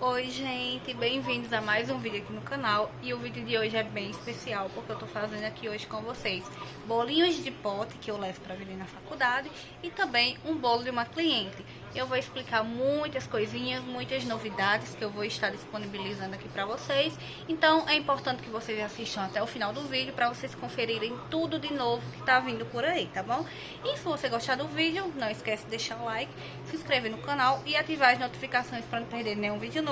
Oi gente, bem-vindos a mais um vídeo aqui no canal. E o vídeo de hoje é bem especial porque eu tô fazendo aqui hoje com vocês bolinhos de pote que eu levo para vender na faculdade e também um bolo de uma cliente. Eu vou explicar muitas coisinhas, muitas novidades que eu vou estar disponibilizando aqui para vocês. Então é importante que vocês assistam até o final do vídeo para vocês conferirem tudo de novo que tá vindo por aí, tá bom? E se você gostar do vídeo, não esquece de deixar o like, se inscrever no canal e ativar as notificações para não perder nenhum vídeo novo.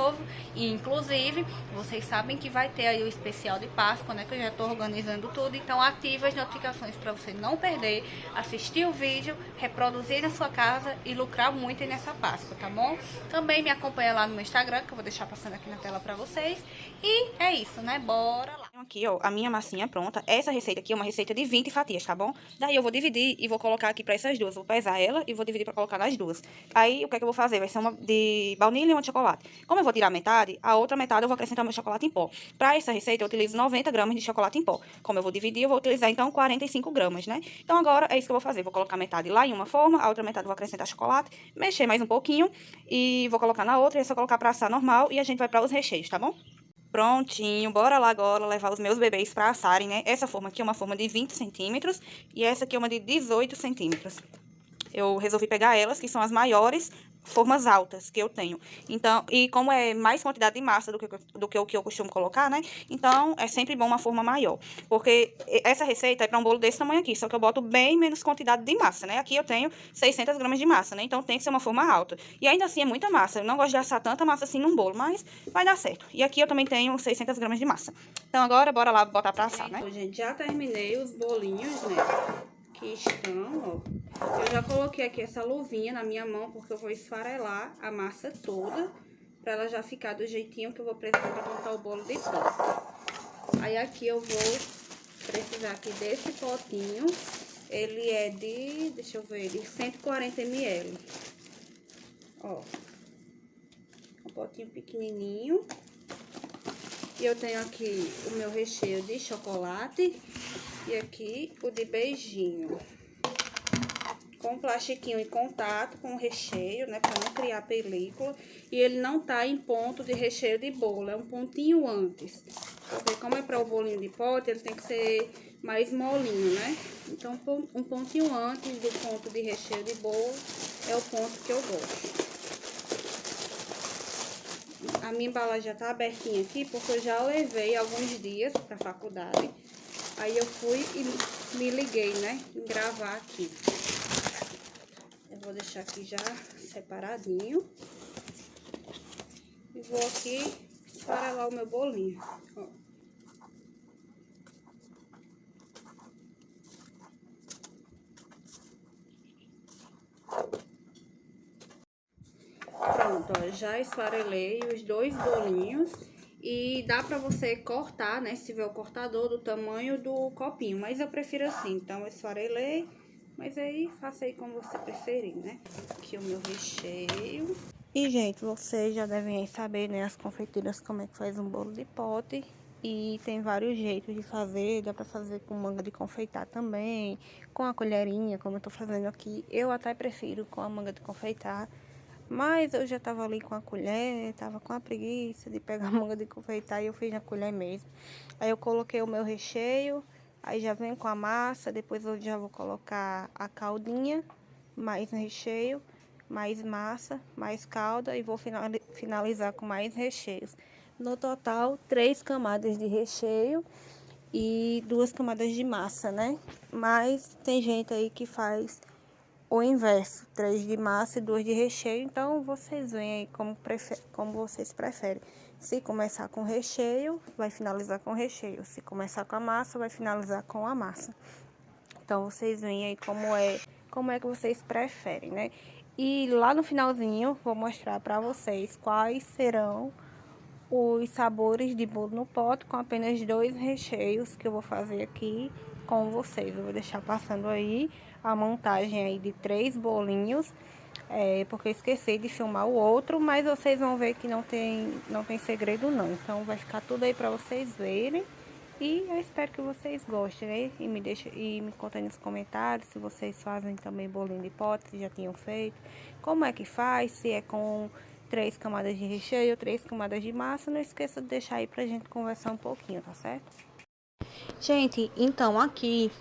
E inclusive, vocês sabem que vai ter aí o especial de Páscoa, né? Que eu já tô organizando tudo. Então ativa as notificações para você não perder, assistir o vídeo, reproduzir na sua casa e lucrar muito nessa Páscoa, tá bom? Também me acompanha lá no meu Instagram, que eu vou deixar passando aqui na tela pra vocês. E é isso, né? Bora lá! Aqui, ó, a minha massinha pronta. Essa receita aqui é uma receita de 20 fatias, tá bom? Daí eu vou dividir e vou colocar aqui pra essas duas. Vou pesar ela e vou dividir pra colocar nas duas. Aí, o que é que eu vou fazer? Vai ser uma de baunilha e uma de chocolate. Como eu vou tirar metade, a outra metade eu vou acrescentar meu chocolate em pó. Pra essa receita, eu utilizo 90 gramas de chocolate em pó. Como eu vou dividir, eu vou utilizar, então, 45 gramas, né? Então, agora, é isso que eu vou fazer. Vou colocar metade lá em uma forma, a outra metade eu vou acrescentar chocolate, mexer mais um pouquinho e vou colocar na outra. E é só colocar pra assar normal e a gente vai para os recheios, tá bom? Prontinho, bora lá agora levar os meus bebês para assarem, né? Essa forma aqui é uma forma de 20 centímetros e essa aqui é uma de 18 centímetros. Eu resolvi pegar elas, que são as maiores formas altas que eu tenho. Então, e como é mais quantidade de massa do que o que eu costumo colocar, né? Então, é sempre bom uma forma maior. Porque essa receita é para um bolo desse tamanho aqui, só que eu boto bem menos quantidade de massa, né? Aqui eu tenho 600 gramas de massa, né? Então, tem que ser uma forma alta. E ainda assim é muita massa. Eu não gosto de assar tanta massa assim num bolo, mas vai dar certo. E aqui eu também tenho 600 gramas de massa. Então, agora, bora lá botar pra assar, né? Então, gente, já terminei os bolinhos, né? Que estão, ó. Eu já coloquei aqui essa luvinha na minha mão, porque eu vou esfarelar a massa toda, pra ela já ficar do jeitinho que eu vou precisar pra montar o bolo de pó. Aí aqui eu vou precisar aqui desse potinho, ele é de, deixa eu ver, de 140 ml. Ó, um potinho pequenininho. E eu tenho aqui o meu recheio de chocolate e aqui o de beijinho. Com plastiquinho em contato com o recheio, né, para não criar película. E ele não tá em ponto de recheio de bolo, é um pontinho antes. Porque como é para o bolinho de pote, ele tem que ser mais molinho, né? Então, um pontinho antes do ponto de recheio de bolo é o ponto que eu gosto. A minha embalagem já tá abertinha aqui, porque eu já levei alguns dias pra faculdade. Aí eu fui e me liguei, né, em gravar aqui. Eu vou deixar aqui já separadinho. E vou aqui esfarelar o meu bolinho, ó. Pronto, ó, já esfarelei os dois bolinhos. E dá pra você cortar, né, se tiver o cortador, do tamanho do copinho. Mas eu prefiro assim, então eu esfarelei. Mas aí, faça aí como você preferir, né? Aqui o meu recheio. E, gente, vocês já devem saber, né, as confeituras, como é que faz um bolo de pote. E tem vários jeitos de fazer, dá pra fazer com manga de confeitar também, com a colherinha, como eu tô fazendo aqui. Eu até prefiro com a manga de confeitar, mas eu já tava ali com a colher, tava com a preguiça de pegar a manga de confeitar e eu fiz na colher mesmo. Aí eu coloquei o meu recheio, aí já vem com a massa, depois eu já vou colocar a caldinha, mais recheio, mais massa, mais calda e vou finalizar com mais recheios. No total, 3 camadas de recheio e 2 camadas de massa, né? Mas tem gente aí que faz o inverso, 3 de massa e 2 de recheio, então vocês veem aí como vocês preferem. Se começar com recheio, vai finalizar com recheio. Se começar com a massa, vai finalizar com a massa. Então, vocês veem aí como é que vocês preferem, né? E lá no finalzinho, vou mostrar pra vocês quais serão os sabores de bolo no pote com apenas 2 recheios que eu vou fazer aqui com vocês. Eu vou deixar passando aí a montagem aí de 3 bolinhos, porque eu esqueci de filmar o outro, mas vocês vão ver que não tem segredo não. Então vai ficar tudo aí pra vocês verem. E eu espero que vocês gostem, né? E me contem nos comentários se vocês fazem também bolinho de pote, se já tinham feito. Como é que faz, se é com 3 camadas de recheio, 3 camadas de massa. Não esqueça de deixar aí pra gente conversar um pouquinho, tá certo? Gente, então aqui,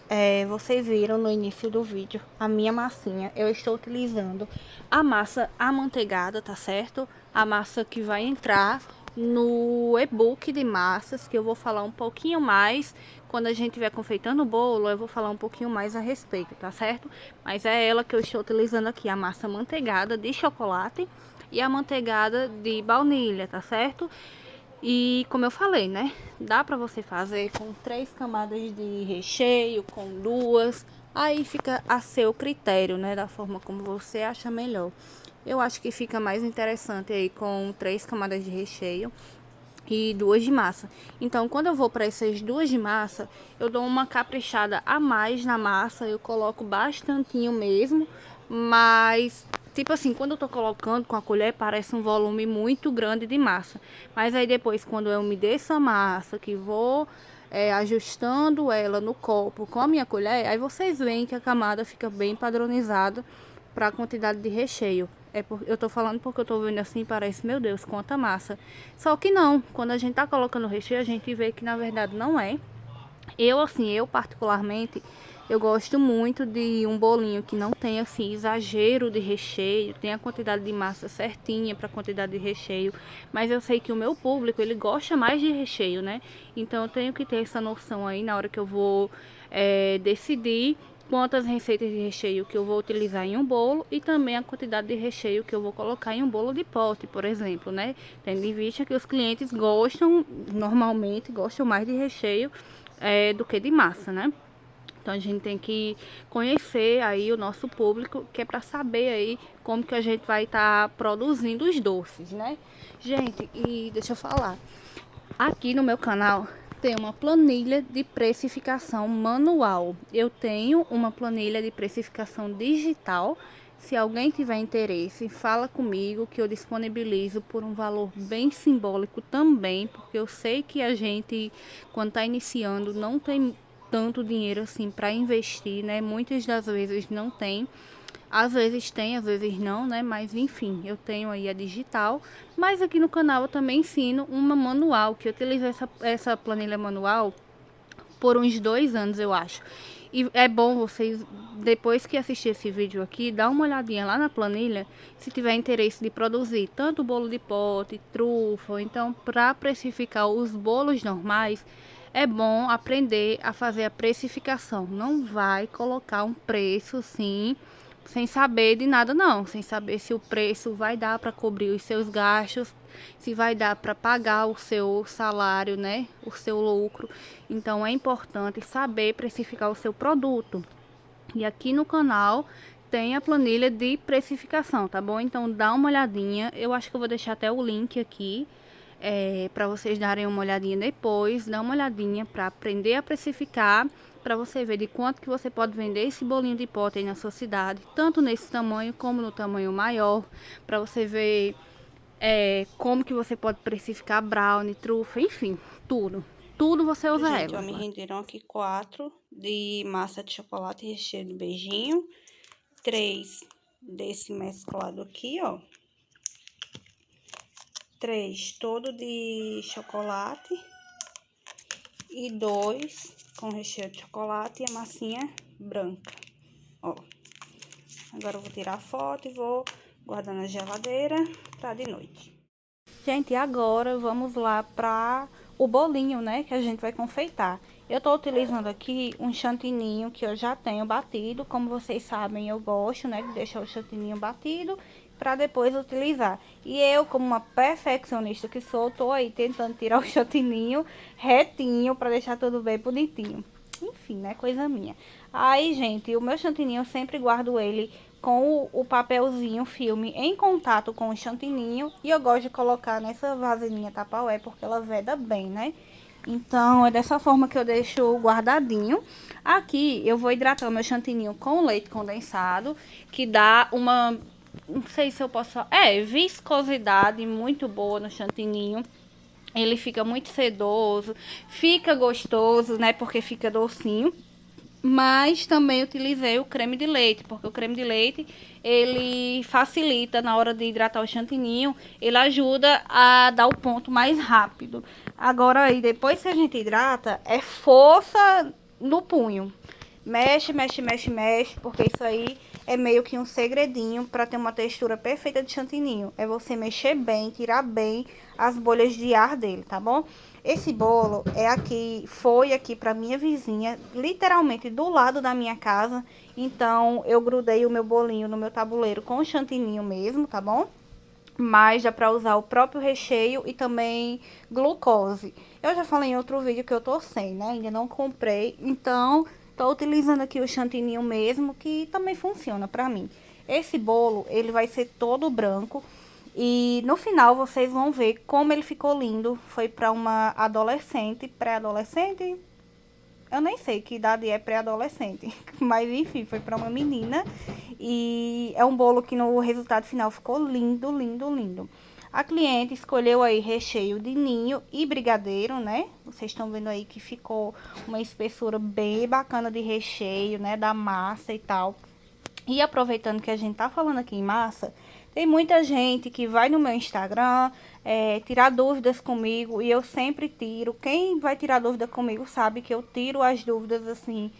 vocês viram no início do vídeo a minha massinha. Eu estou utilizando a massa amanteigada, tá certo? A massa que vai entrar no e-book de massas, que eu vou falar um pouquinho mais. Quando a gente estiver confeitando o bolo, eu vou falar um pouquinho mais a respeito, tá certo? Mas é ela que eu estou utilizando aqui, a massa amanteigada de chocolate e a amanteigada de baunilha, tá certo? E como eu falei, né? Dá pra você fazer com 3 camadas de recheio, com 2. Aí fica a seu critério, né? Da forma como você acha melhor. Eu acho que fica mais interessante aí com 3 camadas de recheio e 2 de massa. Então, quando eu vou para essas 2 de massa, eu dou uma caprichada a mais na massa. Eu coloco bastantinho mesmo, mas tipo assim, quando eu tô colocando com a colher, parece um volume muito grande de massa. Mas aí depois, quando eu umedeço a massa, que vou ajustando ela no copo com a minha colher, aí vocês veem que a camada fica bem padronizada para a quantidade de recheio. Eu tô falando porque eu tô vendo assim, parece, meu Deus, quanta massa. Só que não, quando a gente tá colocando recheio, a gente vê que na verdade não é. Eu particularmente, eu gosto muito de um bolinho que não tem assim exagero de recheio, tem a quantidade de massa certinha para a quantidade de recheio, mas eu sei que o meu público, ele gosta mais de recheio, né? Então eu tenho que ter essa noção aí na hora que eu vou decidir quantas receitas de recheio que eu vou utilizar em um bolo e também a quantidade de recheio que eu vou colocar em um bolo de pote, por exemplo, né? Tendo em vista que os clientes normalmente gostam mais de recheio do que de massa, né? Então a gente tem que conhecer aí o nosso público, que é para saber aí como que a gente vai estar produzindo os doces, né? Gente, e deixa eu falar, aqui no meu canal tem uma planilha de precificação manual. Eu tenho uma planilha de precificação digital. Se alguém tiver interesse, fala comigo que eu disponibilizo por um valor bem simbólico também, porque eu sei que a gente, quando está iniciando, não tem tanto dinheiro assim para investir, né? Muitas das vezes não tem. Às vezes tem, às vezes não, né? Mas enfim, eu tenho aí a digital. Mas aqui no canal eu também ensino uma manual, que eu utilizo essa planilha manual por uns 2 anos, eu acho. E é bom vocês, depois que assistir esse vídeo aqui, dar uma olhadinha lá na planilha, se tiver interesse de produzir tanto bolo de pote, trufa, ou então para precificar os bolos normais, é bom aprender a fazer a precificação. Não vai colocar um preço assim sem saber de nada não, sem saber se o preço vai dar para cobrir os seus gastos, se vai dar para pagar o seu salário, né, o seu lucro. Então é importante saber precificar o seu produto. E aqui no canal tem a planilha de precificação, tá bom? Então dá uma olhadinha, eu acho que eu vou deixar até o link aqui para vocês darem uma olhadinha depois, dá uma olhadinha para aprender a precificar, para você ver de quanto que você pode vender esse bolinho de pote aí na sua cidade, tanto nesse tamanho como no tamanho maior, para você ver como que você pode precificar brownie, trufa, enfim, tudo você usa ela. Gente, ó, me renderam aqui 4 de massa de chocolate recheio de beijinho, 3 desse mesclado aqui, ó, 3 todo de chocolate e 2 com recheio de chocolate e a massinha branca, ó. Agora eu vou tirar a foto e vou guardar na geladeira pra de noite. Gente, agora vamos lá para o bolinho, né, que a gente vai confeitar. Eu tô utilizando aqui um chantininho que eu já tenho batido. Como vocês sabem, eu gosto, né, de deixar o chantininho batido para depois utilizar. E eu, como uma perfeccionista que sou, tô aí tentando tirar o chantininho retinho para deixar tudo bem bonitinho. Enfim, né, coisa minha. Aí, gente, o meu chantininho eu sempre guardo ele com o papelzinho filme em contato com o chantininho. E eu gosto de colocar nessa vasilhinha Tupperware porque ela veda bem, né? Então, é dessa forma que eu deixo guardadinho. Aqui, eu vou hidratar o meu chantininho com leite condensado, que dá uma, não sei se eu posso, viscosidade muito boa no chantininho. Ele fica muito sedoso, fica gostoso, né, porque fica docinho. mas também utilizei o creme de leite, porque o creme de leite, ele facilita na hora de hidratar o chantininho, ele ajuda a dar o ponto mais rápido. Agora aí, depois que a gente hidrata, é força no punho. Mexe, mexe, mexe, mexe, porque isso aí é meio que um segredinho para ter uma textura perfeita de chantininho. É você mexer bem, tirar bem as bolhas de ar dele, tá bom? Esse bolo foi aqui para minha vizinha, literalmente do lado da minha casa. Então, eu grudei o meu bolinho no meu tabuleiro com o chantininho mesmo, tá bom? Mas dá pra usar o próprio recheio e também glucose. Eu já falei em outro vídeo que eu tô sem, né? Ainda não comprei, então tô utilizando aqui o chantininho mesmo, que também funciona pra mim. Esse bolo, ele vai ser todo branco e no final vocês vão ver como ele ficou lindo. Foi pra uma adolescente, pré-adolescente, eu nem sei que idade é pré-adolescente, mas enfim, foi pra uma menina. E é um bolo que no resultado final ficou lindo, lindo, lindo. A cliente escolheu aí recheio de ninho e brigadeiro, né? Vocês estão vendo aí que ficou uma espessura bem bacana de recheio, né? Da massa e tal. E aproveitando que a gente tá falando aqui em massa, tem muita gente que vai no meu Instagram tirar dúvidas comigo e eu sempre tiro. Quem vai tirar dúvida comigo sabe que eu tiro as dúvidas assim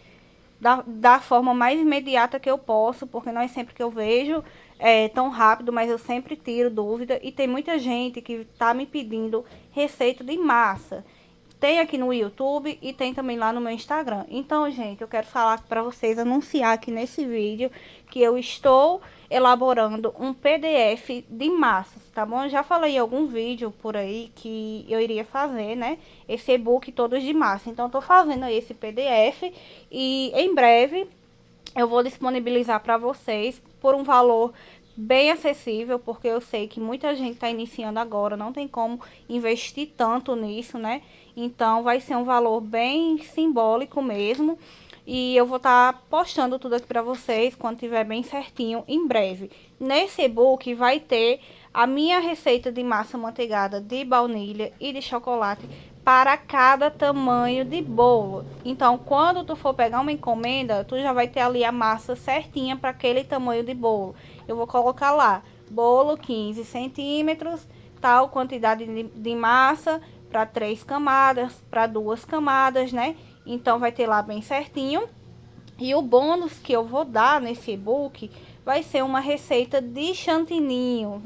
da forma mais imediata que eu posso, porque não é sempre que eu vejo tão rápido, mas eu sempre tiro dúvida. E tem muita gente que tá me pedindo receita de massa. Tem aqui no YouTube e tem também lá no meu Instagram. Então, gente, eu quero falar para vocês, anunciar aqui nesse vídeo que eu estou elaborando um PDF de massas, tá bom? Eu já falei em algum vídeo por aí que eu iria fazer, né? Esse e-book todos de massa. Então, eu tô fazendo aí esse PDF e em breve eu vou disponibilizar para vocês por um valor bem acessível, porque eu sei que muita gente está iniciando agora, não tem como investir tanto nisso, né? Então, vai ser um valor bem simbólico mesmo. E eu vou estar postando tudo aqui para vocês quando tiver bem certinho, em breve. Nesse e-book vai ter a minha receita de massa manteigada de baunilha e de chocolate para cada tamanho de bolo. Então, quando tu for pegar uma encomenda, tu já vai ter ali a massa certinha para aquele tamanho de bolo. Eu vou colocar lá, bolo 15 centímetros, tal quantidade de massa para 3 camadas, para 2 camadas, né? Então, vai ter lá bem certinho. E o bônus que eu vou dar nesse e-book vai ser uma receita de chantininho,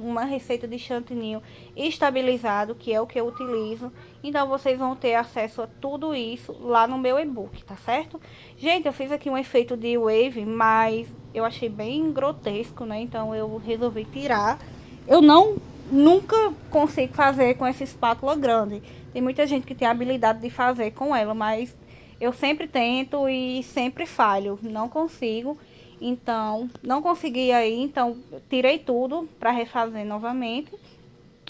estabilizado, que é o que eu utilizo. Então, vocês vão ter acesso a tudo isso lá no meu e-book, tá certo? Gente, eu fiz aqui um efeito de wave, mas eu achei bem grotesco, né? Então, eu resolvi tirar. Eu nunca consigo fazer com essa espátula grande. Tem muita gente que tem a habilidade de fazer com ela, mas eu sempre tento e sempre falho, não consigo. Então, não consegui aí, então tirei tudo para refazer novamente.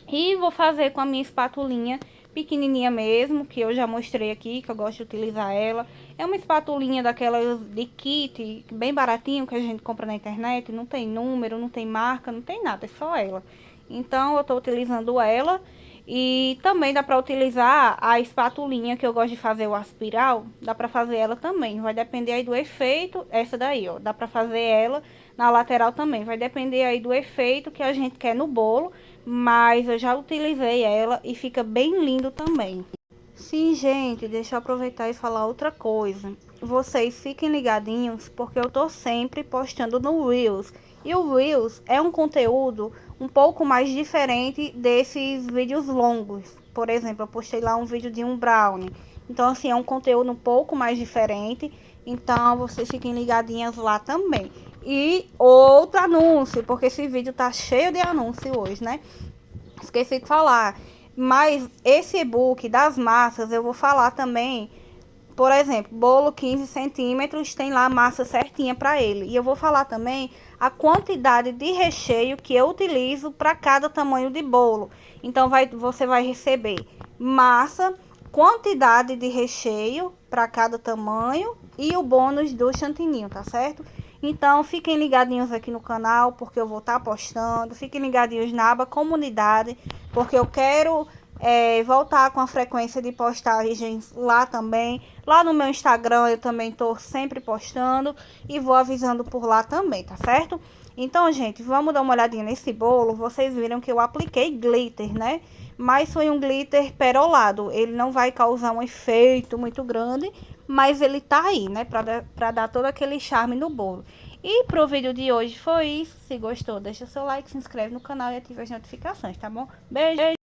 E vou fazer com a minha espatulinha pequenininha mesmo, que eu já mostrei aqui, que eu gosto de utilizar ela. É uma espatulinha daquelas de kit, bem baratinho, que a gente compra na internet. Não tem número, não tem marca, não tem nada, é só ela. Então, eu tô utilizando ela. E também dá para utilizar a espatulinha que eu gosto de fazer o aspiral, dá para fazer ela também, vai depender aí do efeito, essa daí, ó, dá para fazer ela na lateral também, vai depender aí do efeito que a gente quer no bolo, mas eu já utilizei ela e fica bem lindo também. Sim, gente, deixa eu aproveitar e falar outra coisa. Vocês fiquem ligadinhos, porque eu tô sempre postando no Reels. E o Reels é um conteúdo um pouco mais diferente desses vídeos longos. Por exemplo, eu postei lá um vídeo de um brownie. Então, assim, é um conteúdo um pouco mais diferente. Então, vocês fiquem ligadinhas lá também. E outro anúncio, porque esse vídeo tá cheio de anúncio hoje, né? Esqueci de falar. Mas esse e-book das massas eu vou falar também. Por exemplo, bolo 15 centímetros, tem lá a massa certinha para ele. E eu vou falar também a quantidade de recheio que eu utilizo para cada tamanho de bolo. Então, você vai receber massa, quantidade de recheio para cada tamanho e o bônus do chantininho, tá certo? Então, fiquem ligadinhos aqui no canal, porque eu vou estar postando. Fiquem ligadinhos na aba comunidade, porque eu quero voltar com a frequência de postagens lá também. Lá no meu Instagram eu também tô sempre postando e vou avisando por lá também, tá certo? Então, gente, vamos dar uma olhadinha nesse bolo. Vocês viram que eu apliquei glitter, né? Mas foi um glitter perolado. Ele não vai causar um efeito muito grande, mas ele tá aí, né? Pra dar todo aquele charme no bolo. E pro vídeo de hoje foi isso. Se gostou, deixa seu like, se inscreve no canal e ativa as notificações, tá bom? Beijo!